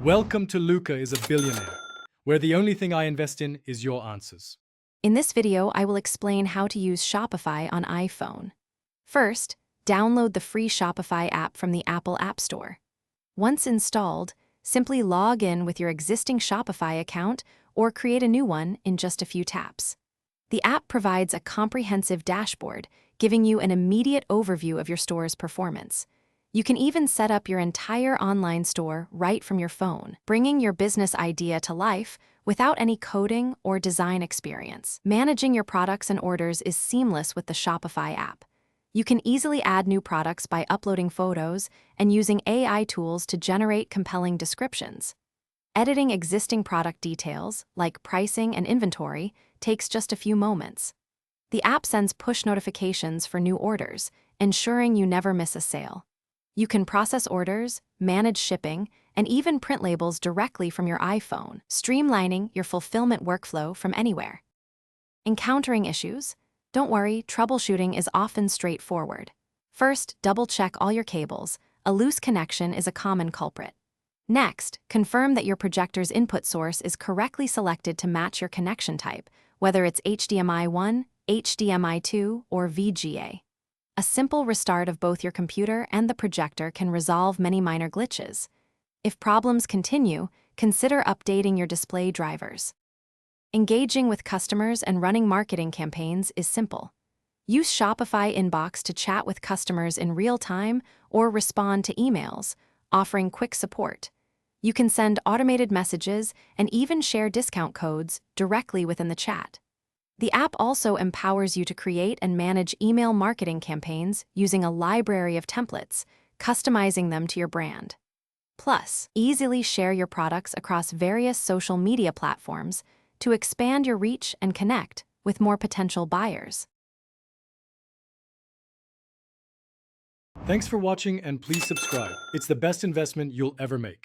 Welcome to Luca is a Billionaire, where the only thing I invest in is your answers. In this video, I will explain how to use Shopify on iPhone. First, download the free Shopify app from the Apple App Store. Once installed, simply log in with your existing Shopify account or create a new one in just a few taps. The app provides a comprehensive dashboard, giving you an immediate overview of your store's performance. You can even set up your entire online store right from your phone, bringing your business idea to life without any coding or design experience. Managing your products and orders is seamless with the Shopify app. You can easily add new products by uploading photos and using AI tools to generate compelling descriptions. Editing existing product details, like pricing and inventory, takes just a few moments. The app sends push notifications for new orders, ensuring you never miss a sale. You can process orders, manage shipping, and even print labels directly from your iPhone, streamlining your fulfillment workflow from anywhere. Encountering issues? Don't worry, troubleshooting is often straightforward. First, double-check all your cables. A loose connection is a common culprit. Next, confirm that your projector's input source is correctly selected to match your connection type, whether it's HDMI 1, HDMI 2, or VGA. A simple restart of both your computer and the projector can resolve many minor glitches. If problems continue, consider updating your display drivers. Engaging with customers and running marketing campaigns is simple. Use Shopify Inbox to chat with customers in real time or respond to emails, offering quick support. You can send automated messages and even share discount codes directly within the chat. The app also empowers you to create and manage email marketing campaigns using a library of templates, customizing them to your brand. Plus, easily share your products across various social media platforms to expand your reach and connect with more potential buyers. Thanks for watching and please subscribe. It's the best investment you'll ever make.